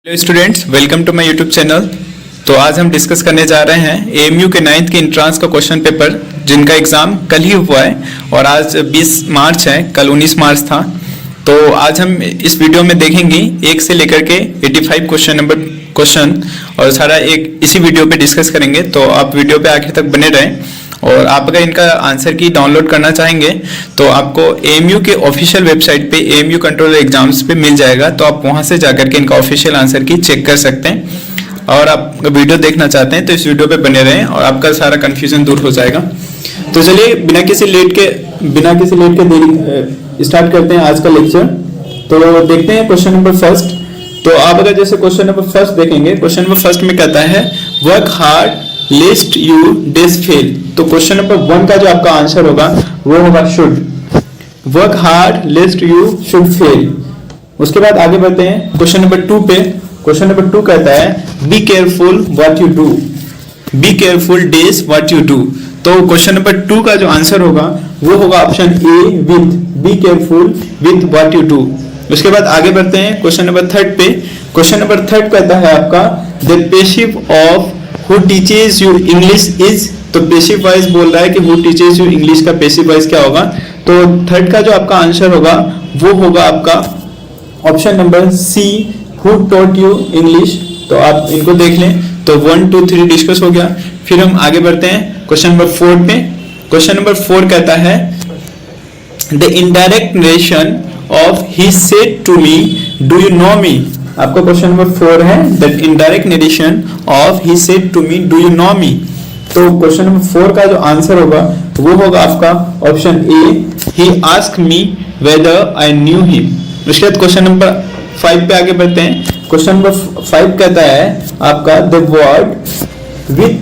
Hello students, welcome to my YouTube channel. तो आज हम डिस्कस करने जा रहे हैं एएमयू के 9th के इंट्रांस का क्वेश्चन पेपर, जिनका एग्ज़ाम कल ही हुआ है और आज 20 मार्च है, कल 19 मार्च था। तो आज हम इस वीडियो में देखेंगे 1 से लेकर के 85 क्वेश्चन और सारा एक इसी वीडियो पे डिस्कस करेंगे। तो आप वीडियो पे आखिर तक बने रहें। और आप अगर इनका आंसर की डाउनलोड करना चाहेंगे तो आपको एएमयू के ऑफिशियल वेबसाइट पे एएमयू कंट्रोलर एग्जाम्स पे मिल जाएगा। तो आप वहां से जाकर के इनका ऑफिशियल आंसर की चेक कर सकते हैं। और आप वीडियो देखना चाहते हैं तो इस वीडियो पे बने रहें और आपका सारा कंफ्यूजन दूर हो जाएगा। तो चलिए बिना किसी लेट के देरी स्टार्ट करते हैं आज का लेक्चर। तो देखते हैं क्वेश्चन नंबर फर्स्ट। तो आप अगर जैसे क्वेश्चन नंबर फर्स्ट देखेंगे, क्वेश्चन नंबर फर्स्ट में कहता है work hard list you days fail. तो क्वेश्चन नंबर 1 का जो आपका आंसर होगा वो होगा should. Work hard list you should fail. उसके बाद आगे बढ़ते हैं क्वेश्चन नंबर 2 पे। क्वेश्चन नंबर 2 कहता है be careful what you do. Be careful days what you do. तो क्वेश्चन नंबर 2 का जो आंसर होगा वो होगा option A with. Be careful with what you do. उसके बाद आगे बढ़ते हैं क्वेश्चन नंबर 3 पे। क्वेश्चन नंबर 3 कहता है आपका the passive of who teaches you English is. तो पैसिव वॉइस बोल रहा है कि हु टीचेज यू इंग्लिश का पैसिव वॉइस क्या होगा। तो 3 का जो आपका आंसर होगा वो होगा आपका option number see who taught you English. तो आप इनको देख लें। तो 1 2 3 डिस्कस हो गया। फिर हम आगे बढ़ते हैं क्वेश्चन नंबर 4 पे। क्वेश्चन नंबर 4 कहता है the indirect narration of he said to me do you know me. आपका क्वेश्चन नंबर 4 है the indirect narration of he said to me do you know me. तो क्वेश्चन नंबर 4 का जो answer होगा वो होगा आपका option A he asked me whether I knew him. उसके बाद क्वेश्चन नंबर 5 पे आगे बढ़ते हैं। क्वेश्चन नंबर 5 कहता है आपका the word with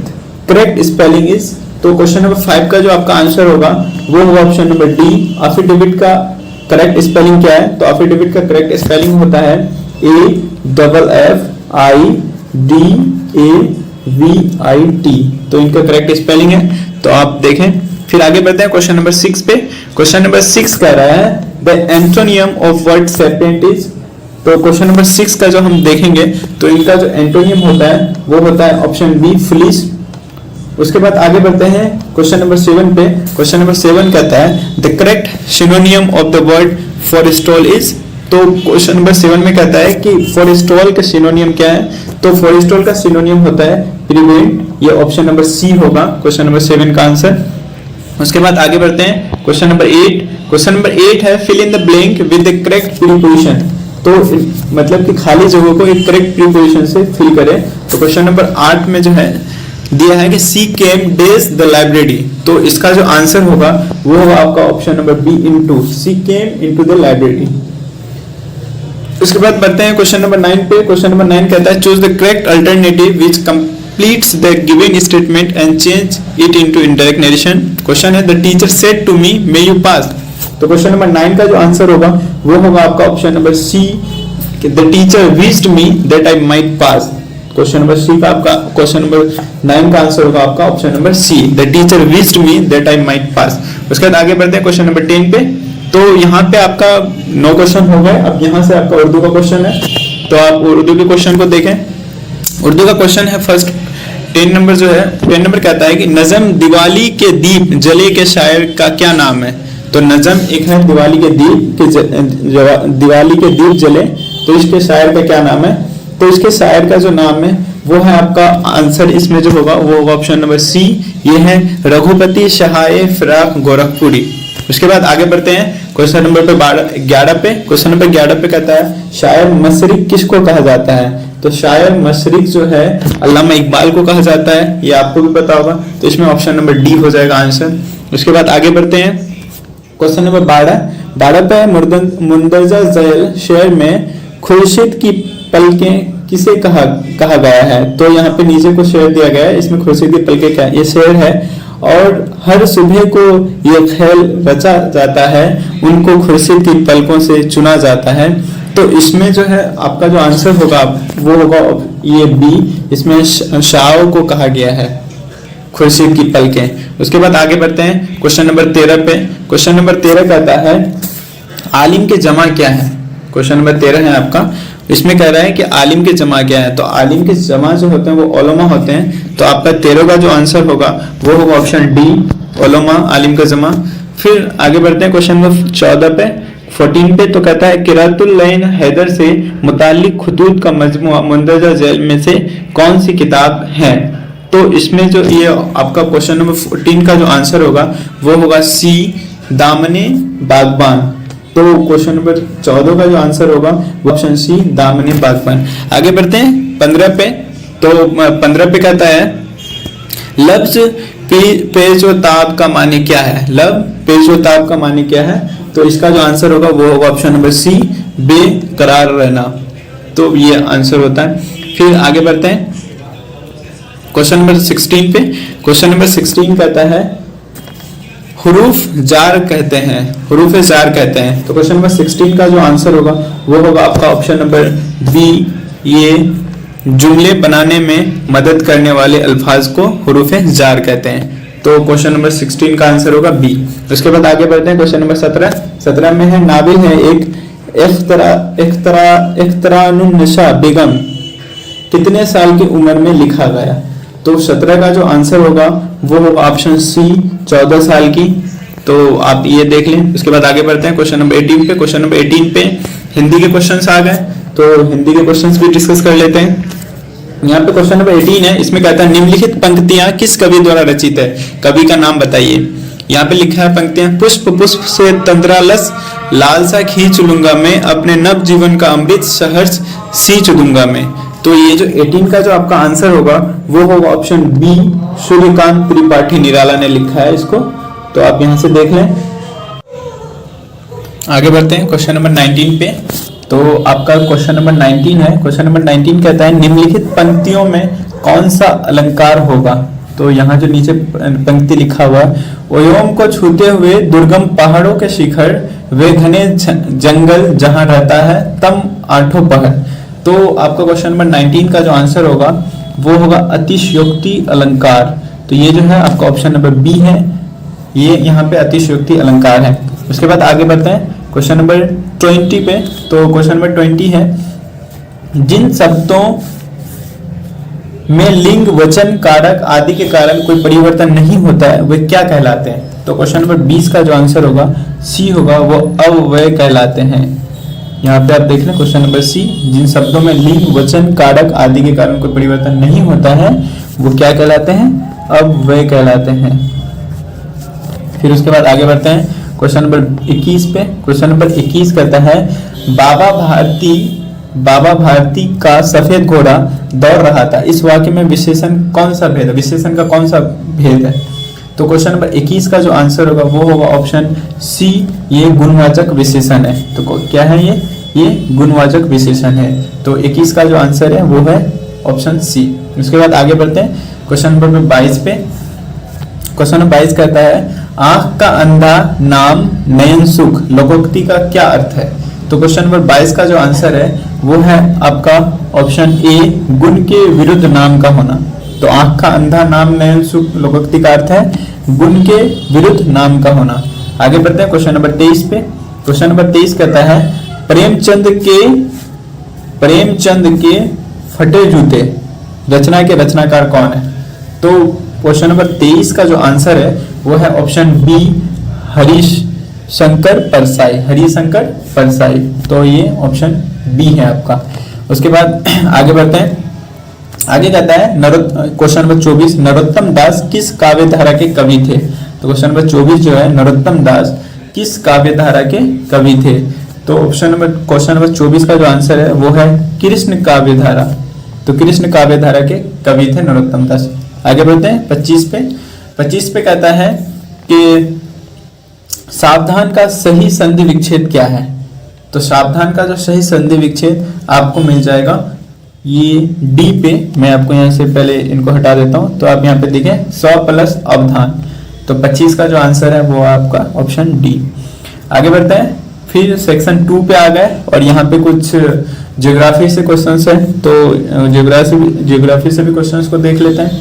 correct spelling is. तो क्वेश्चन नंबर 5 का जो आपका आंसर होगा वो होगा ऑप्शन नंबर डी। एफिडेविट का करेक्ट स्पेलिंग क्या है। तो एफिडेविट का करेक्ट स्पेलिंग होता है AFFIDAVIT। तो इनका करेक्ट स्पेलिंग है। तो आप देखें। फिर आगे बढ़ते हैं क्वेश्चन नंबर 6 पे। क्वेश्चन नंबर 6 कह रहा है the antonym of word sapient is. तो क्वेश्चन नंबर 6 का जो हम देखेंगे तो इनका जो एंटोनियम होता है वो होता है ऑप्शन बी फुलिश। उसके बाद आगे बढ़ते हैं क्वेश्चन नंबर 7 पे। क्वेश्चन नंबर 7 कहता है the correct synonym of the word forestall is. तो क्वेश्चन नंबर 7 में कहता है कि फॉरेस्टॉल का सिनोनियम क्या है। तो फॉरेस्टॉल का सिनोनियम होता है प्रिवेंट। ये ऑप्शन नंबर सी होगा क्वेश्चन नंबर 7 का आंसर। उसके बाद आगे बढ़ते हैं क्वेश्चन नंबर 8। क्वेश्चन नंबर 8 है fill in the blank with the correct preposition. तो मतलब कि खाली जगह को एक करेक्ट प्रीपोजिशन से फिल करें। तो क्वेश्चन नंबर 8 में जो है दिया है कि she came dash the library. तो इसका जो आंसर होगा वो होगा आपका option number B into. She came into the library. उसके बाद बढ़ते हैं क्वेश्चन नंबर 9 पे। क्वेश्चन नंबर 9 कहता है choose the correct alternative which completes the given statement and change it into indirect narration. Question है the teacher said to me may you pass. तो question number 9 का जो आंसर होगा वो होगा आपका option number C the teacher wished me that I might pass. Question number C का आपका क्वेश्चन नंबर 9 का आंसर होगा आपका option number C the teacher wished me that I might pass. उसके बाद आगे बढ़ते हैं क्वेश्चन नंबर 10 पे। तो यहाँ पे आपका 9 क्वेश्चन हो गए। अब यहाँ से आपका उर्दू का क्वेश्चन है। तो आप उर्दू के क्वेश्चन को देखें। उर्दू का क्वेश्चन है फर्स्ट 10 नंबर जो है 10 नंबर कहता है कि नज़म दिवाली के दीप जले के शायर का क्या नाम है। तो नज़म एक है दिवाली के दीप जले। तो इसके शायर का क्या नाम है। तो इसके शायर का जो नाम है वो है आपका आंसर इसमें जो होगा वो होगा ऑप्शन नंबर सी। ये है रघुपति सहाय फिराक गोरखपुरी। उसके बाद आगे बढ़ते हैं क्वेश्चन नंबर 11 पे। क्वेश्चन नंबर 11 पे कहता है शायर मशरिक किसको कहा जाता है। तो शायर मशरिक जो है अल्लामा इकबाल को कहा जाता है। ये आपको भी पता होगा। तो इसमें ऑप्शन नंबर डी हो जाएगा आंसर। उसके बाद आगे बढ़ते हैं क्वेश्चन नंबर 12 पे मुंदरजा झैल शेर में खुर्शीद की पलकें किसे कहा गया है। तो यहाँ पे नीचे को शेर दिया गया है। इसमें खुर्शीद की पलकें क्या ये शेर है। और हर सुबह को ये ख्याल रचा जाता है उनको खुर्शीद की पलकों से चुना जाता है। तो इसमें जो है आपका जो आंसर होगा वो होगा ये बी। इसमें शाह को कहा गया है खुर्शीद की पलकें। उसके बाद आगे बढ़ते हैं क्वेश्चन नंबर 13 पे। क्वेश्चन नंबर 13 कहता है आलिम के जमा क्या है। क्वेश्चन नंबर 13 है आपका इसमें कह रहा है कि आलिम के जमा क्या है, तो आलिम के जमा जो होते हैं वो उलमा होते हैं। तो आपका 13 का जो आंसर होगा वो होगा ऑप्शन डी, उलमा, आलिम का जमा। फिर आगे बढ़ते हैं क्वेश्चन नंबर 14 पे, 14 पे। तो कहता है किरातुल लैन हैदर से मुताल्लिक खुतूत का मजमुआ मुंदरजा झैल में से कौन सी किताब है। तो इसमें जो ये आपका क्वेश्चन नंबर 14 का जो आंसर होगा वो होगा सी, दामने बागबान। तो क्वेश्चन नंबर 14 का जो आंसर होगा वो ऑप्शन सी, दामने बागबान। आगे बढ़ते हैं 15 पे। तो 15 पे कहता है लफ्ज पेश व ताब का माने क्या है। लफ्ज पेश व ताब का माने क्या है, तो इसका जो आंसर होगा वो होगा ऑप्शन नंबर सी, बेकरार रहना। तो ये आंसर होता है। फिर आगे बढ़ते हैं क्वेश्चन नंबर 16 पे। क्वेश्चन नंबर 16 कहता है हुरूफ जार कहते हैं, हुरूफ जार कहते हैं। तो क्वेश्चन नंबर 16 का जो आंसर होगा वो होगा आपका ऑप्शन नंबर बी, ये जुमले बनाने में मदद करने वाले अल्फाज को हुरूफ जार कहते हैं। तो क्वेश्चन नंबर 16 का आंसर होगा बी। उसके बाद आगे बढ़ते हैं क्वेश्चन नंबर 17 में है नाबिल है एक इख्तरानुन्निसा बेगम कितने साल की उम्र में लिखा गया। तो 17 का जो आंसर होगा वो होगा ऑप्शन सी, 14 साल की। तो आप ये देख लें। उसके बाद आगे बढ़ते हैं क्वेश्चन नंबर 18 पे। क्वेश्चन नंबर 18 पे हिंदी के क्वेश्चंस आ गए, तो हिंदी के क्वेश्चंस भी डिस्कस कर लेते हैं। यहाँ पे क्वेश्चन नंबर 18 है, इसमें कहता है निम्नलिखित पंक्तियां किस कवि द्वारा रचित है, कवि का नाम बताइए। यहाँ पे लिखा है पंक्तियां, पुष्प पुष्प से तंद्रालस लालसा खींच लूंगा मैं, अपने नव जीवन का अमृत सहर्ष सींच दूंगा मैं। तो ये जो 18 का जो आपका आंसर होगा वो होगा ऑप्शन बी, सूर्यकांत त्रिपाठी निराला ने लिखा है इसको। तो आप यहाँ से देख लें। आगे बढ़ते हैं क्वेश्चन नंबर 19 पे। तो आपका क्वेश्चन नंबर 19 है। क्वेश्चन नंबर 19 कहता है निम्नलिखित पंक्तियों में कौन सा अलंकार होगा। तो यहाँ जो नीचे पंक्ति लिखा हुआ है, ओयोम को छूते हुए दुर्गम पहाड़ों के शिखर, वे घने जंगल जहां रहता है तम आठों पहर। तो आपका क्वेश्चन नंबर 19 का जो आंसर होगा वो होगा अतिशयोक्ति अलंकार। तो ये जो है आपका ऑप्शन नंबर बी है, ये यहाँ पे अतिशयोक्ति अलंकार है। उसके बाद आगे बढ़ते हैं क्वेश्चन नंबर 20 पे। तो क्वेश्चन नंबर 20 है जिन शब्दों में लिंग, वचन, कारक आदि के कारण कोई परिवर्तन नहीं होता है वे क्या कहलाते हैं। तो क्वेश्चन नंबर 20 का जो आंसर होगा सी होगा, वो अव्यय कहलाते हैं। यहाँ पे आप देख लें क्वेश्चन नंबर सी, जिन शब्दों में लिंग, वचन, कारक आदि के कारण कोई परिवर्तन नहीं होता है वो क्या कहलाते हैं, अव्यय कहलाते हैं। फिर उसके बाद आगे बढ़ते हैं क्वेश्चन नंबर 21 पे। क्वेश्चन नंबर 21 कहता है बाबा भारती का सफेद घोड़ा दौड़ रहा था, इस वाक्य में विशेषण कौन सा भेद है, विशेषण का कौन सा भेद है। तो क्वेश्चन नंबर 21 का जो आंसर होगा वो होगा ऑप्शन सी, ये गुणवाचक विशेषण है। तो क्या है ये गुणवाचक विशेषण है। तो 21 का जो आंसर है वो है ऑप्शन सी। उसके बाद आगे बढ़ते हैं क्वेश्चन नंबर 22 पे। क्वेश्चन नंबर 22 कहता है आंख का अंधा नाम नयन सुख लोकोक्ति का क्या अर्थ है। तो क्वेश्चन नंबर 22 का जो आंसर है वो है आपका ऑप्शन ए, गुण के विरुद्ध नाम का होना। तो आंख का अंधा नाम नयन सुख लोकोक्ति का अर्थ है गुण के विरुद्ध नाम का होना। आगे बढ़ते हैं क्वेश्चन नंबर 23 पे। क्वेश्चन नंबर 23 कहता है प्रेमचंद के फटे जूते रचना के रचनाकार कौन है। तो क्वेश्चन नंबर 23 का जो आंसर है वो है ऑप्शन बी, हरिशंकर परसाई। तो ये ऑप्शन बी है आपका। उसके बाद आगे बढ़ते हैं। आगे कहता है क्वेश्चन नंबर 24 नरोत्तम दास किस काव्य धारा के कवि थे। तो क्वेश्चन नंबर 24 जो है नरोत्तम दास किस काव्य धारा के कवि थे। तो क्वेश्चन नंबर 24 का जो आंसर है वो है कृष्ण काव्य धारा। तो कृष्ण काव्य धारा के कवि थे नरोत्तम दास। आगे बढ़ते हैं 25 पे कहता है कि सावधान का सही संधि विच्छेद क्या है। तो सावधान का जो सही संधि विच्छेद आपको मिल जाएगा ये डी पे। मैं आपको यहाँ से पहले इनको हटा देता हूँ। तो आप यहाँ पे देखें 100 प्लस अवधान। तो 25 का जो आंसर है वो आपका ऑप्शन डी। आगे बढ़ते हैं फिर सेक्शन 2 पे आ गए और यहाँ पे कुछ ज्योग्राफी से क्वेश्चंस है। तो ज्योग्राफी से भी क्वेश्चंस को देख लेते हैं।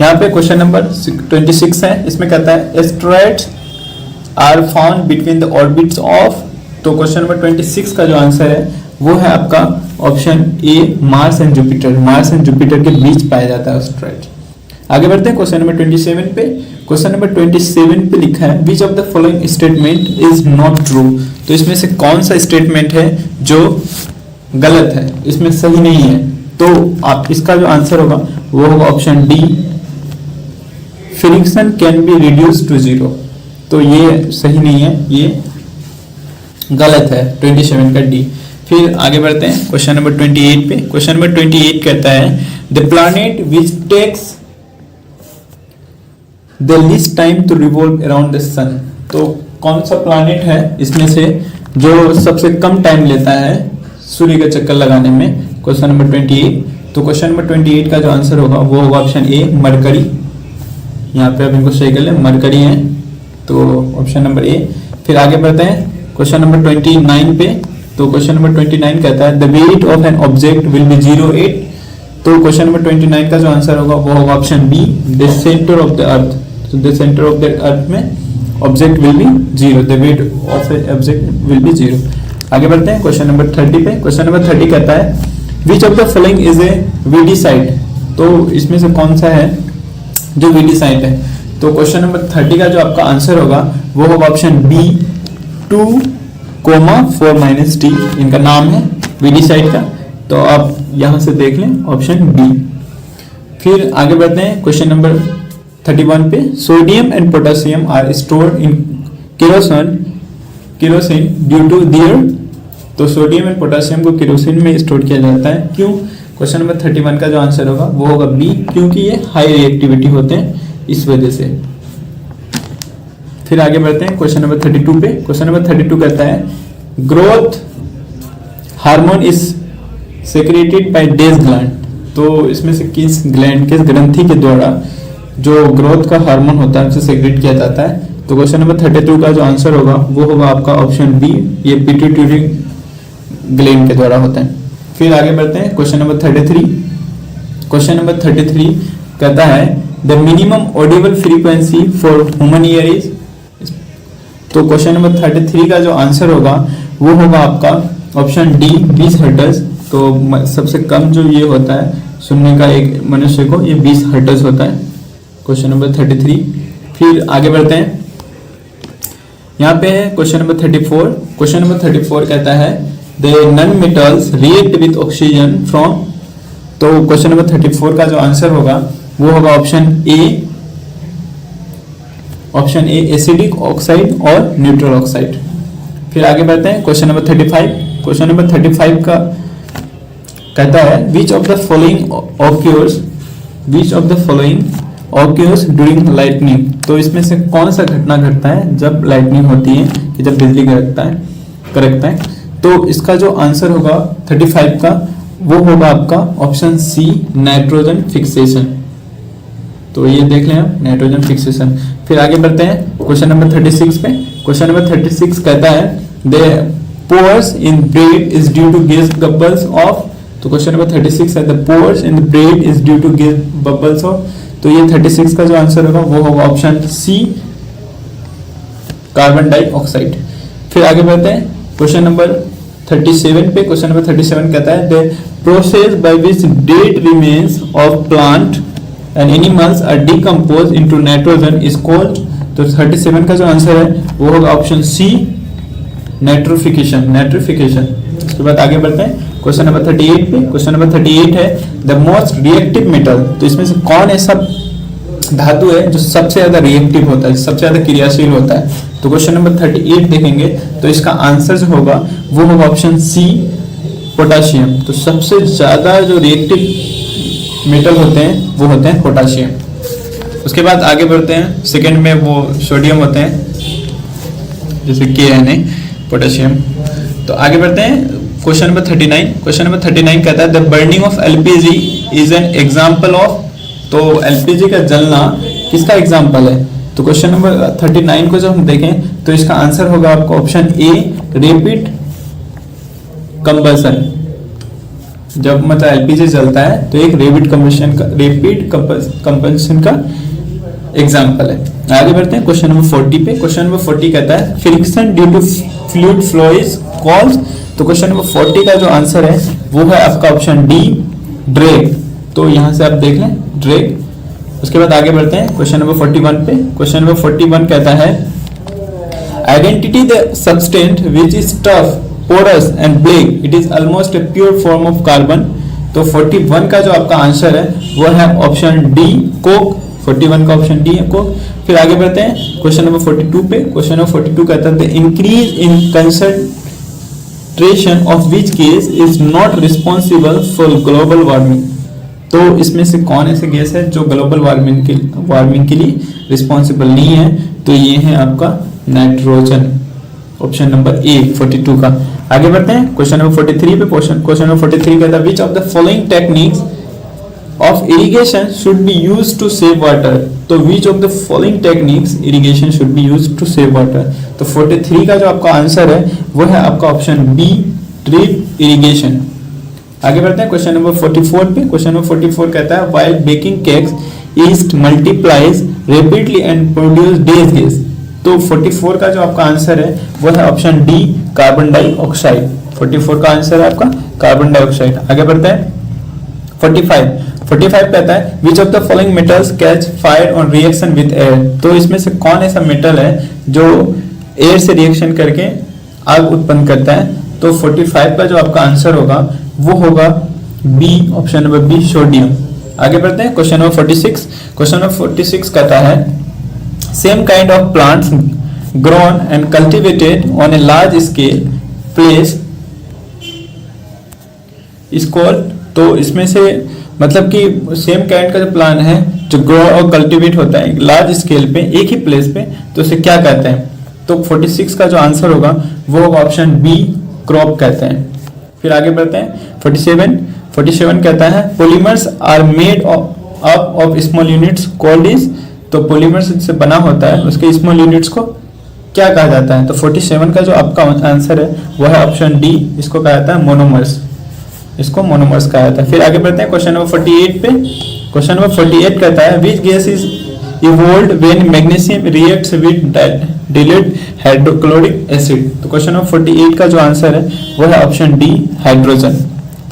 यहाँ पे क्वेश्चन नंबर 26 है, इसमें कहता है asteroids are found between the orbits of. तो क्वेश्चन नंबर 26 का जो आंसर है वो है आपका option A, Mars and Jupiter. Mars and Jupiter के बीच पाया जाता है एस्टेरॉइड। आगे बढ़ते हैं क्वेश्चन नंबर 27 पे। क्वेश्चन नंबर 27 पे लिखा है which of the following statement is not true. तो इसमें से कौन सा स्टेटमेंट है जो गलत है, इसमें सही नहीं है। तो आप इसका जो आंसर होगा वो होगा option D, friction can be reduce to zero. तो ये सही नहीं है, ये गलत है 27 का डी। फिर आगे बढ़ते हैं क्वेश्चन नंबर 28 पे। क्वेश्चन नंबर 28 कहता है the planet which takes the least time to revolve around the sun. तो कौन सा प्लैनेट है इसमें से जो सबसे कम टाइम लेता है सूर्य का चक्कर लगाने में, क्वेश्चन नंबर 28। तो क्वेश्चन नंबर 28 का जो आंसर होगा वो होगा ऑप्शन ए, मरकरी। यहाँ पे आप इनको सही कर लें, मरकरी है, तो ऑप्शन नंबर ए। फिर आगे बढ़ते हैं क्वेश्चन नंबर 29 पे। तो क्वेश्चन नंबर 29 कहता है the weight of an object will B 0.8। तो क्वेश्चन नंबर 29 का जो आंसर होगा वो होगा option B, the centre of the earth. तो the centre of the earth में object will be 0, the weight of a object will be 0। आगे बढ़ते हैं क्वेश्चन नंबर 30 पे। क्वेश्चन नंबर 30 कहता है which of the following is a weedicide. तो इसमें से कौन सा है जो वीडी साइट है। तो क्वेश्चन नंबर 30 का जो आपका आंसर होगा वो होगा ऑप्शन बी, 2,4 - इनका नाम है वीडी साइट का। तो आप यहां से देख लें ऑप्शन बी। फिर आगे बढ़ते हैं क्वेश्चन नंबर 31 पे। Sodium and potassium are stored in kerosene due to their. तो सोडियम एंड पोटेशियम को केरोसिन में स्टोर किया जाता है, क्यों। क्वेश्चन नंबर 31 का जो आंसर होगा वो होगा बी, क्योंकि ये हाई रिएक्टिविटी होते हैं इस वजह से। फिर आगे बढ़ते हैं क्वेश्चन नंबर 32 पे। क्वेश्चन नंबर 32 कहता है growth hormone is secreted bye days gland. तो इसमें से किस ग्लैंड, किस ग्रंथि के द्वारा जो ग्रोथ का हार्मोन होता है उसे सेक्रेट किया जाता है। तो क्वेश्चन नंबर 32 का जो आंसर होगा वो होगा आपका ऑप्शन बी, ये पिट्यूटरी ग्लैंड के द्वारा होता है। फिर आगे बढ़ते हैं क्वेश्चन नंबर 33। क्वेश्चन नंबर 33 कहता है the minimum Audible frequency for human ear is. तो क्वेश्चन नंबर 33 का जो आंसर होगा वो होगा आपका ऑप्शन डी, 20 हर्ट्ज। तो सबसे कम जो ये होता है सुनने का एक मनुष्य को, ये 20 हर्ट्ज होता है, क्वेश्चन नंबर 33। फिर आगे बढ़ते हैं, यहाँ पे है क्वेश्चन नंबर 34। क्वेश्चन नंबर 34 कहता है the non metals react with oxygen from. तो क्वेश्चन नंबर 34 का जो आंसर होगा वो होगा ऑप्शन ए एसिडिक ऑक्साइड और न्यूट्रल ऑक्साइड। फिर आगे बढ़ते हैं क्वेश्चन नंबर 35। क्वेश्चन नंबर 35 का कहता है which of the following occurs during lightning. तो इसमें से कौन सा घटना घटता है जब लाइटनिंग होती है, कि जब बिजली कड़कता है। तो इसका जो आंसर होगा 35 का वो होगा आपका ऑप्शन सी, नाइट्रोजन फिक्सेशन। तो ये देख लें आप, नाइट्रोजन फिक्सेशन। फिर आगे बढ़ते हैं क्वेश्चन नंबर 36 पे। क्वेश्चन नंबर 36 कहता है the pores in bread is due to gas bubbles of. तो क्वेश्चन नंबर 36 है the pores in bread is due to gas bubbles of. तो ये 36 का जो आंसर होगा वो होगा ऑप्शन सी, कार्बन डाइऑक्साइड। फिर आगे बढ़ते हैं क्वेश्चन नंबर 37 पे। क्वेश्चन नंबर 37 कहता है the process by which dead remains of plant and animals are decompose into nitrogen is called. तो 37 का जो आंसर है वो होगा ऑप्शन सी, नाइट्रिफिकेशन। उसके बाद आगे बढ़ते हैं क्वेश्चन नंबर 38 पे। क्वेश्चन नंबर 38 है द मोस्ट रिएक्टिव मेटल। तो इसमें से कौन ऐसा धातु है जो सबसे ज्यादा रिएक्टिव होता है, सबसे ज्यादा क्रियाशील होता है। तो क्वेश्चन नंबर 38 देखेंगे तो इसका आंसर जो होगा वो होगा ऑप्शन सी, पोटाशियम। तो सबसे ज्यादा जो रिएक्टिव मेटल होते हैं वो होते हैं पोटाशियम। उसके बाद आगे बढ़ते हैं, सेकंड में वो सोडियम होते हैं, जैसे KNA, पोटेशियम। तो आगे बढ़ते हैं क्वेश्चन नंबर 39। क्वेश्चन नंबर 39 कहता है the burning of LPG is an example of. तो LPG का जलना किसका एग्जाम्पल है। तो क्वेश्चन नंबर 39 को जब हम देखें तो इसका आंसर होगा आपका ऑप्शन ए, रेपिड कंबशन। जब मतलब LPG जलता है तो एक रेपिड कंबशन का एग्जाम्पल है। आगे बढ़ते हैं क्वेश्चन नंबर 40 पे। क्वेश्चन नंबर 40 कहता है friction due to fluid flow is called. तो क्वेश्चन नंबर 40 का जो आंसर है वो है आपका ऑप्शन डी, ड्रैग। तो यहां से आप देख लें ड्रैग। उसके बाद आगे बढ़ते हैं क्वेश्चन नंबर 41 पे। क्वेश्चन नंबर 41 कहता है identity the substance which is tough, porous and black, it is almost a pure form of carbon. तो 41 का जो आपका आंसर है वो है ऑप्शन डी, कोक। 41 का ऑप्शन डी है कोक। फिर आगे बढ़ते हैं क्वेश्चन नंबर 42 पे। क्वेश्चन नंबर 42 कहता है the increase in concentration of which gas is not responsible for global warming. तो इसमें से कौन ऐसे गैस है जो ग्लोबल वार्मिंग के लिए रिस्पॉन्सिबल नहीं है? तो ये है आपका नाइट्रोजन, ऑप्शन नंबर ए 42 का। आगे बढ़ते हैं क्वेश्चन नंबर 43 पे। क्वेश्चन नंबर 43 कहता है which of the following techniques of irrigation should be used to save water. तो which of the following techniques irrigation should be used to save water. तो 43 का जो आपका आंसर है वो है आपका ऑप्शन बी, ड्रिप इरिगेशन। आगे बढ़ते हैं क्वेश्चन नंबर 44 पे। क्वेश्चन नंबर 44 कहता है while baking cakes east multiplies rapidly and produce days gas. तो 44 का जो आपका आंसर है वो है ऑप्शन डी, कार्बन डाइऑक्साइड। 44 का आंसर है आपका कार्बन डाइऑक्साइड। आगे बढ़ते हैं 45 कहता है which of the following metals catch fire on reaction with air. तो इसमें से कौन ऐसा मेटल है जो एयर से रिएक्शन करके आग उत्पन्न करता है? तो 45 का जो आपका आंसर होगा वो होगा B, option number B, sodium. आगे बढ़ते हैं क्वेश्चन नंबर 46। क्वेश्चन नंबर 46 कहता है same kind of plants grown and cultivated on a large scale place is called. तो इसमें से मतलब कि सेम काइंड का जो प्लांट है जो ग्रो और कल्टीवेट होता है लार्ज स्केल पे एक ही प्लेस पे, तो उसे क्या कहते हैं? तो 46 का जो आंसर होगा वो होगा ऑप्शन बी, क्रॉप कहते हैं। फिर आगे बढ़ते हैं 47 कहता है polymers are made up of small units called is. तो पॉलीमर्स से बना होता है, उसके स्मॉल यूनिट्स को क्या कहा जाता है? तो 47 का जो आपका आंसर है वो है ऑप्शन डी, इसको कहा जाता है मोनोमर्स। इसको मोनोमर्स कहा जाता है। फिर आगे बढ़ते हैं क्वेश्चन नंबर 48 पे। क्वेश्चन नंबर 48 कहता है which gas is evolved when magnesium reacts with diluted hydrochloric acid. तो क्वेश्चन नंबर 48 का जो आंसर है वो है ऑप्शन डी, हाइड्रोजन।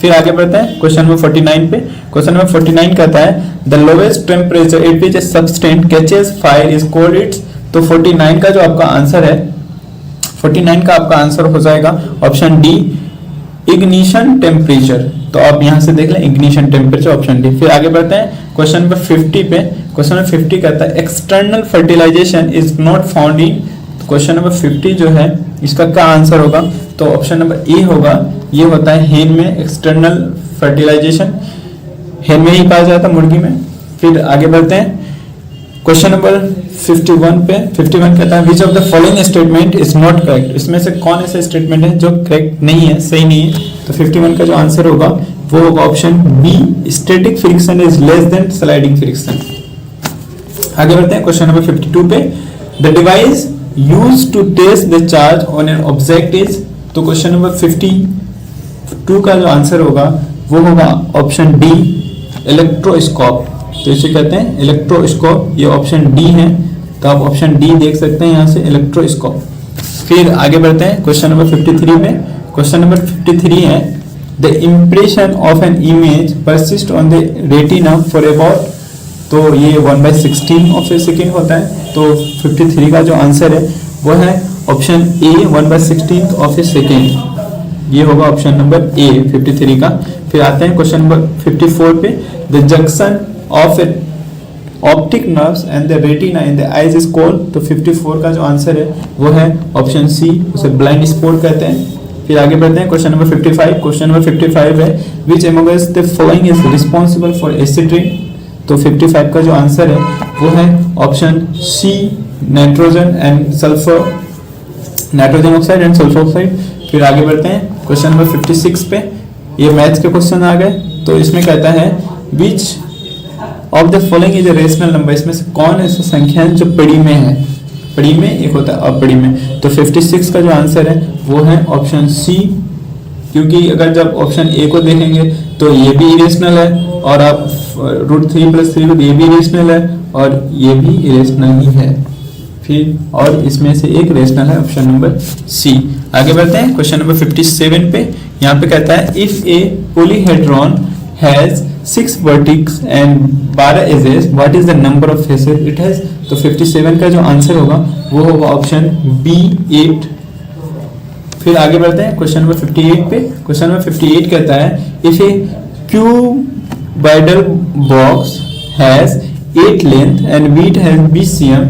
फिर आगे बढ़ते हैं क्वेश्चन नंबर 49 पे। क्वेश्चन नंबर 49 कहता है the lowest temperature at which a substance catches fire is called its. तो 49 का जो आपका आंसर है, 49 का आपका आंसर हो जाएगा ऑप्शन डी, इग्निशन टेम्परेचर। तो आप यहां से देख लें इग्निशन टेम्परेचर, ऑप्शन डी। फिर आगे बढ़ते हैं क्वेश्चन नंबर 50 पे। क्वेश्चन नंबर 50 कहता है external fertilization is not found in. Question number 50 जो है इसका क्या आंसर होगा? तो ऑप्शन नंबर ए होगा, ये होता है हेन में एक्सटर्नल फर्टिलाइजेशन, हेन में ही पाया जाता है मुर्गी में। फिर आगे बढ़ते हैं क्वेश्चन नंबर 51 पे। 51 कहता है which of the following statement is not correct. इसमें से कौन ऐसा स्टेटमेंट है जो करेक्ट नहीं है, सही नहीं है? तो 51 का जो आंसर होगा वो होगा option B, static friction is less than sliding friction. आगे बढ़ते हैं क्वेश्चन नंबर 52 पे। The device used to test the charge on an object is. तो क्वेश्चन नंबर 52 का जो आंसर होगा वो होगा ऑप्शन डी, इलेक्ट्रोस्कोप। तो इसे कहते हैं इलेक्ट्रोस्कोप, ये ऑप्शन डी है। तो आप ऑप्शन डी देख सकते हैं यहाँ से, इलेक्ट्रोस्कोप। फिर आगे बढ़ते हैं क्वेश्चन नंबर 53 में। क्वेश्चन नंबर 53 है the impression of an image persist on the retina for about. तो ये 1/16 ऑफ ए सेकेंड होता है। तो 53 का जो आंसर है वो है option A, 1/16 of A second. ये होगा ऑप्शन नंबर ए 53 का। फिर आते हैं क्वेश्चन नंबर 54 पे। The junction of A optic nerves and the retina in the eyes is called. तो 54 का जो आंसर है वो है ऑप्शन सी, उसे ब्लाइंड स्पॉट कहते हैं। फिर आगे बढ़ते हैं क्वेश्चन नंबर 55। क्वेश्चन नंबर 55 है which amongst the following is responsible for acid rain. तो 55 का जो आंसर है वो है option C, nitrogen and sulphur, nitrogen oxide and sulphur oxide. फिर आगे बढ़ते हैं क्वेश्चन नंबर 56 पे। ये मैथ्स के क्वेश्चन आ गए। तो इसमें कहता है which of the following is a rational number. इसमें से कौन ऐसा संख्या है जो पड़ी में है? पड़ी में एक होता है अपड़ी में। तो 56 का जो आंसर है वो है ऑप्शन सी, क्योंकि अगर जब ऑप्शन ए को देखेंगे तो ये भी इरेशनल है, और आप √3+3 को, ये भी इरेशनल है और ये भी इरेशनल ही है। फिर और इसमें से एक रेशनल है, ऑप्शन नंबर सी। आगे बढ़ते हैं क्वेश्चन नंबर 57 पे। यहाँ पे कहता है if a polyhedron has 6 vertex and 12 edges what is the number of faces it has. तो 57 का जो आंसर होगा वो होगा ऑप्शन बी 8। फिर आगे बढ़ते हैं क्वेश्चन नंबर 58 पे। क्वेश्चन नंबर 58 कहता है if A cuboidal box has 8 length and width has 20 cm,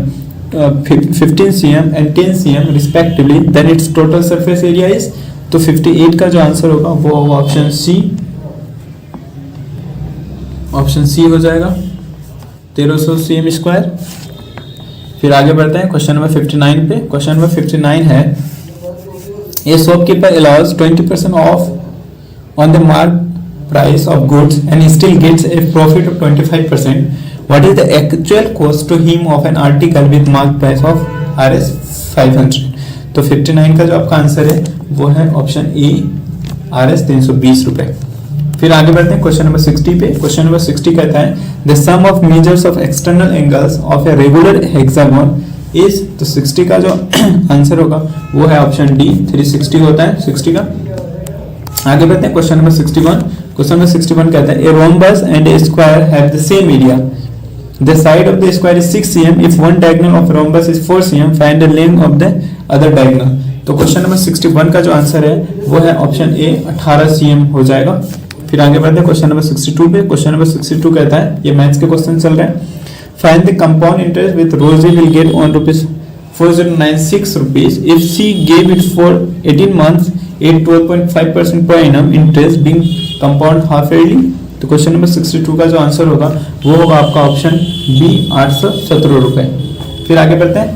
15 cm and 10 cm respectively then its total surface area is। तो 58 का जो आंसर होगा वो होगा ऑप्शन सी। ऑप्शन सी हो जाएगा 1300 cm स्क्वायर। फिर आगे बढ़ते हैं क्वेश्चन नंबर 59 पे। क्वेश्चन नंबर 59 है a shopkeeper allows 20% off on the mark price of goods and still gets a profit of 25%। What is the actual cost to him of an article with mark price of Rs 500। तो 59 का जो आपका answer है वो है option A Rs 320 रुपए। फिर आगे बढ़ते हैं क्वेश्चन नंबर 60 पे। क्वेश्चन नंबर 60 कहता है the sum of measures of external angles of a regular hexagon is. तो 60 का जो आंसर होगा वो है ऑप्शन डी 360 होता है 60 का। आगे बढ़ते हैं क्वेश्चन नंबर 61। क्वेश्चन नंबर 61 कहता है a rhombus and A square have the same area. The side of the square is 6 cm. If one diagonal of rhombus is 4 cm, find the length of the other diagonal। तो question number 61 का जो answer है वो है option A 18 cm हो जाएगा। फिर आगे बढ़ते हैं क्वेश्चन नंबर 62 पे। क्वेश्चन नंबर 62 कहता है ये मैथ्स के क्वेश्चन चल रहे हैं। Find the compound interest with Rosy will get on rupees 4096 rupees if she gave it for 18 months at 12.5% per annum interest being compound half yearly। तो question number 62 का जो आंसर होगा वो होगा आपका ऑप्शन बी 817 रुपए। फिर आगे बढ़ते हैं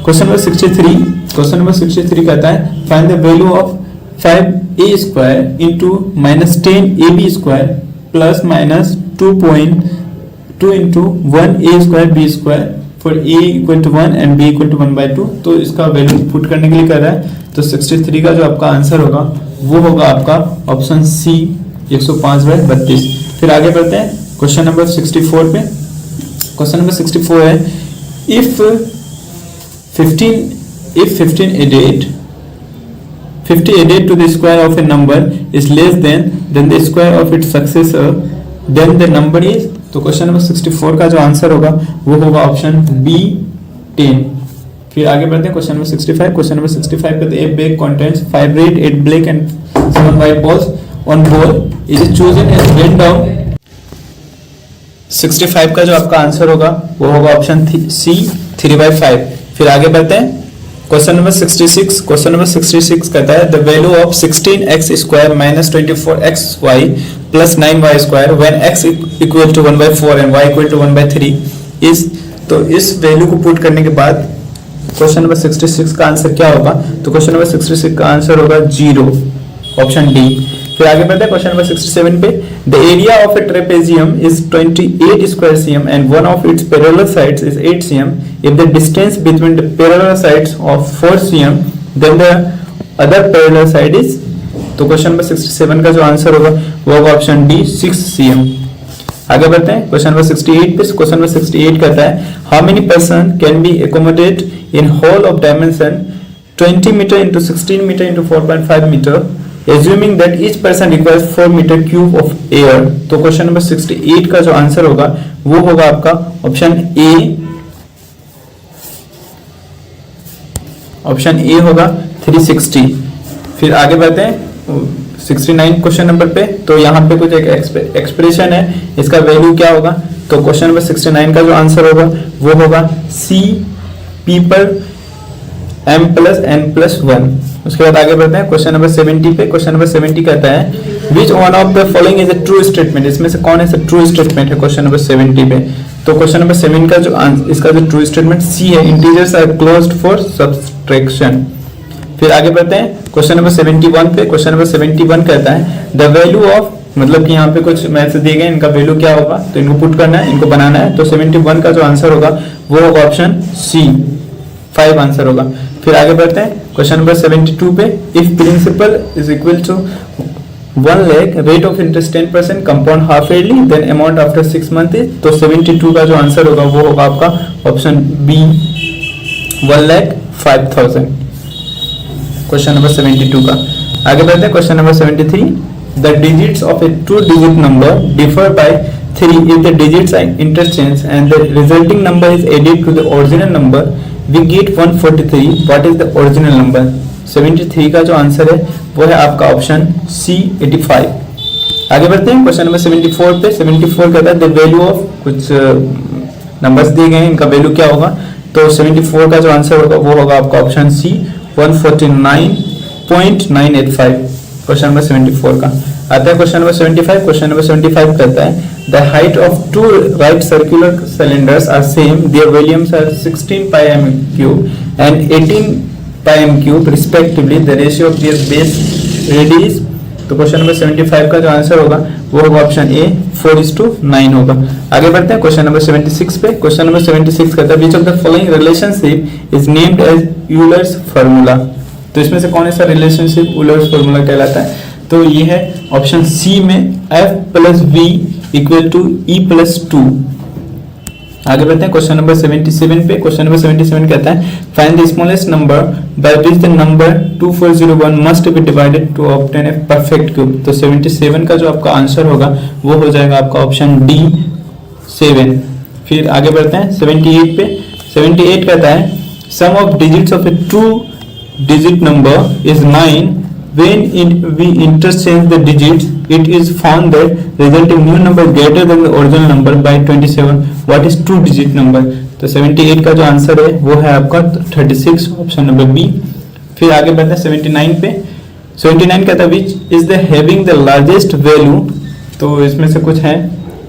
क्वेश्चन नंबर 63। क्वेश्चन नंबर 63 कहता है find the value of 5a square into -10ab square plus -2.2 into 1a square b square for a equal to 1 and b equal to 1/2। तो इसका वैल्यू पुट करने के लिए कर रहा है। तो 63 का जो आपका आंसर होगा वो होगा आपका ऑप्शन सी 105/32। फिर आगे बढ़ते हैं क्वेश्चन नंबर 64 पे। क्वेश्चन नंबर 64 है if 15 added to the square of a number is less than the square of its successor then the number is। तो क्वेश्चन नंबर 64 का जो आंसर होगा वो होगा ऑप्शन बी 10। फिर आगे बढ़ते हैं क्वेश्चन नंबर 65। क्वेश्चन नंबर 65 पे ए bag contents 5 red 8 black and 7 white balls on ball is chosen as went down। 65 का जो आपका आंसर होगा वो होगा ऑप्शन सी 3/5। फिर आगे बढ़ते हैं क्वेश्चन नंबर 66। क्वेश्चन नंबर 66 कहता है the value of 16x square minus 24xy plus 9y square when x equal to 1/4 and y equal to 1/3 is. तो इस वैल्यू को पुट करने के बाद क्वेश्चन नंबर 66 का आंसर क्या होगा। तो क्वेश्चन नंबर 66 का आंसर होगा 0 ऑप्शन डी। फिर आगे बढ़ते हैं क्वेश्चन नंबर 67 पे the area of a trapezium is 28 square cm and one of its parallel sides is 8 cm if the distance between the parallel sides of 4 cm then the other parallel side is. तो question number 67 का जो answer होगा वो होगा option D 6 cm। आगे बढ़ते हैं question number 68 पे। क्वेश्चन नंबर 68 कहता है how many person can be accommodate in hall of dimension 20 meter into 16 meter into 4.5 meter assuming that each person requires 4 meter cube of air। तो question number 68 का जो answer होगा वो होगा आपका ऑप्शन ए। ऑप्शन ए होगा 360। फिर आगे बढ़ते हैं 69 क्वेश्चन नंबर पे। तो यहाँ पे कुछ एक एक्सप्रेशन है इसका वैल्यू क्या होगा। तो क्वेश्चन नंबर 69 का जो आंसर होगा वो होगा सी पीपल m+n+1। उसके बाद आगे बढ़ते हैं क्वेश्चन नंबर 70 पे। क्वेश्चन नंबर 70 कहता है which one of the following is a true statement. इसमें से कौन ऐसा ट्रू स्टेटमेंट है क्वेश्चन नंबर 70 पे। तो क्वेश्चन नंबर 7 का जो इसका जो ट्रू स्टेटमेंट सी है integers are closed for subtraction. फिर आगे बढ़ते हैं क्वेश्चन नंबर 71 पे। क्वेश्चन नंबर 71 कहता है द वैल्यू ऑफ, मतलब कि यहाँ पे कुछ मैथ्स दिए गए इनका वैल्यू क्या होगा तो इनको पुट करना है, इनको बनाना है। तो 71 का जो आंसर होगा वो होगा ऑप्शन सी 5 आंसर होगा। फिर आगे बढ़ते हैं क्वेश्चन नंबर 72 पे if principal is equal to 1 lakh rate of interest 10% compound half yearly then amount after 6 month is. तो 72 का जो आंसर होगा वो होगा आपका ऑप्शन बी 1,05,000। क्वेश्चन नंबर 72 का। आगे बढ़ते हैं question number 73। The digits of a 2 digit number differ by 3 if the digits are interchanged and the resulting number is added to the original number we get 143. what is the original number? 73 का जो answer है वो है आपका option C 85। आगे बढ़ते हैं question number 74 पे। 74 कहता है द वैल्यू ऑफ, कुछ नंबर्स दिए गए हैं, इनका वैल्यू क्या होगा? तो 74 का जो आंसर होगा वो होगा आपका ऑप्शन सी 149.985 क्वेश्चन नंबर 74 का। आता है क्वेश्चन नंबर 75। क्वेश्चन नंबर 75 कहता है the height of 2 right circular cylinders are same, their volumes are 16 pi m³ and 18 pi m³ respectively, the ratio of their base radius. तो क्वेश्चन नंबर 75 का जो आंसर होगा वो होगा ऑप्शन ए 4:9 होगा। आगे बढ़ते हैं क्वेश्चन नंबर 76 पे। क्वेश्चन नंबर 76 कहता है which of the following relationship is named as Euler's formula. तो इसमें से कौन सा रिलेशनशिप यूलर्स फार्मूला कहलाता है? तो ये है ऑप्शन सी में F + V = E+2। आगे बढ़ते हैं क्वेश्चन नंबर 77 पे। क्वेश्चन नंबर 77 कहता है find the smallest number by which the number 2401 must be divided to obtain a perfect cube. तो 77 का जो आपका आंसर होगा वो हो जाएगा आपका ऑप्शन डी 7। फिर आगे बढ़ते हैं 78 पे। 78 कहता है sum of digits of a 2 digit number is 9. When we interchange the digits, it is found that resulting new number greater than the original number by 27. What is 2 digit number? तो 78 का जो आंसर है वो है आपका 36 option number B. फिर आगे बढ़ते हैं 79 पे। 79 कहता है which is the having the largest value। तो इसमें से कुछ है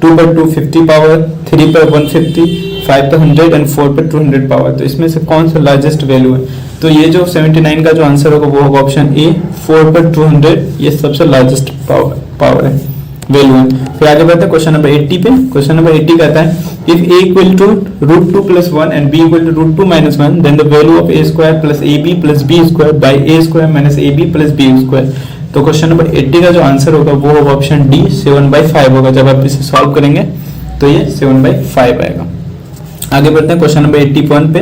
2 पर 250 पावर, 3 पर 150, 5 पर 100 एंड 4 पर 200 पावर। तो इसमें से कौन सा लार्जेस्ट वैल्यू है? तो ये जो 79 का जो आंसर होगा वो होगा ऑप्शन ए 4 पर 200, ये सबसे लार्जेस्ट पावर है, वैल्यू है। फिर आगे बढ़ते हैं क्वेश्चन नंबर 80 पे। क्वेश्चन नंबर 80 कहता है if a = √2 + 1 and b = √2 - 1 then the value of a² + ab + b² by a² - ab + b²। तो क्वेश्चन नंबर 80 का जो आंसर होगा वो होगा ऑप्शन डी 7/5 होगा। जब आप इसे सॉल्व करेंगे तो ये 7/5 आएगा। आगे बढ़ते हैं क्वेश्चन नंबर 81 पे।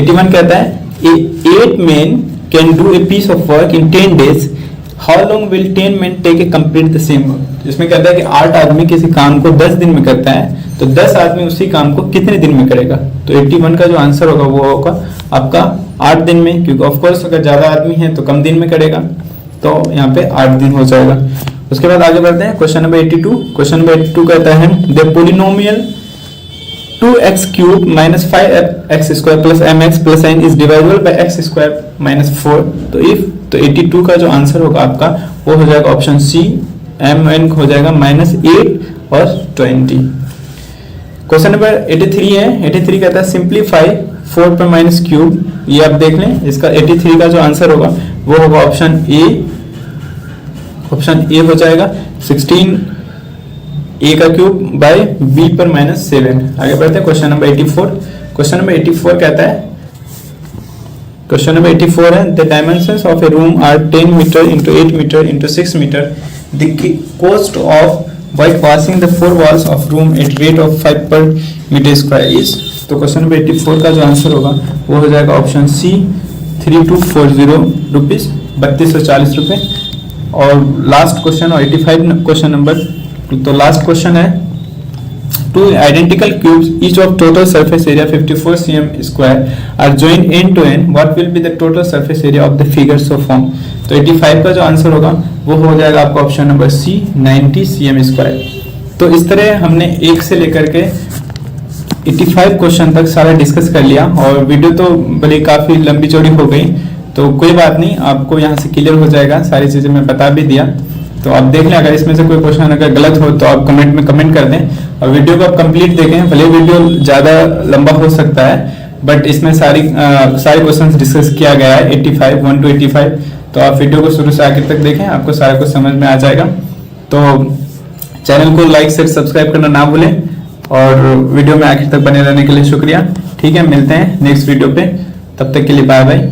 81 कहता है 8 men can do a piece of work in 10 days. How long will 10 men take to complete the same work? इसमें कहता है कि 8 आदमी किसी काम को 10 दिन में करता है, तो 10 आदमी उसी काम को कितने दिन में करेगा? तो 81 का जो आंसर होगा वो होगा आपका 8 दिन में, क्योंकि ऑफ कोर्स अगर ज्यादा आदमी है तो कम दिन में करेगा, तो यहाँ पे 8 दिन हो जाएगा। उसके बाद आगे बढ़ते हैं क्वेश्चन नंबर 82। क्वेश्चन नंबर 82 कहता है the polynomial 2x³ - 5x² + mx + n is divisible by x² - 4। तो 82 का जो आंसर होगा आपका वो हो जाएगा ऑप्शन सी mn हो जाएगा -8 और 20। क्वेश्चन नंबर 83 है। 83 कहता है सिंप्लीफाई 4 पर -3। ये आप देख लें, इसका 83 का जो आंसर होगा वो होगा ऑप्शन ए हो जाएगा 16 a का क्यूब बाय b पर -7। आगे बढ़ते हैं क्वेश्चन नंबर 84। क्वेश्चन नंबर 84 कहता है क्वेश्चन नंबर 84 है the dimensions of a room are 10 meter × 8 meter × 6 meter. The cost of white washing the 4 walls of room at rate of 5 per meter² is. तो question number 84 का जो answer होगा वो हो जाएगा ऑप्शन सी 3240 रुपीज, 3240 रुपये। और लास्ट क्वेश्चन और 85 क्वेश्चन नंबर, तो लास्ट क्वेश्चन है two identical cubes each of total surface area 54 cm² are joined end to end what will be the total surface area of the figure so form. तो 85 का जो answer होगा वो हो जाएगा आपका ऑप्शन नंबर सी 90 cm²। तो इस तरह हमने 1 से लेकर के 85 क्वेश्चन तक सारा डिस्कस कर लिया, और वीडियो तो बड़ी काफी लंबी चौड़ी हो गई, तो कोई बात नहीं, आपको यहाँ से क्लियर हो जाएगा, सारी चीजें मैं बता भी दिया। तो आप देख लें, अगर इसमें से कोई क्वेश्चन अगर गलत हो तो आप कमेंट में कमेंट कर दें, और वीडियो को आप कंप्लीट देखें। भले वीडियो ज़्यादा लंबा हो सकता है, बट इसमें सारे क्वेश्चन डिस्कस किया गया है 85 1 to 85। तो आप वीडियो को शुरू से आखिर तक देखें, आपको सारा कुछ समझ में आ जाएगा। तो चैनल को लाइक शेयर सब्सक्राइब करना ना भूलें, और वीडियो में आखिर तक बने रहने के लिए शुक्रिया। ठीक है, मिलते हैं नेक्स्ट वीडियो पे, तब तक के लिए बाय बाय।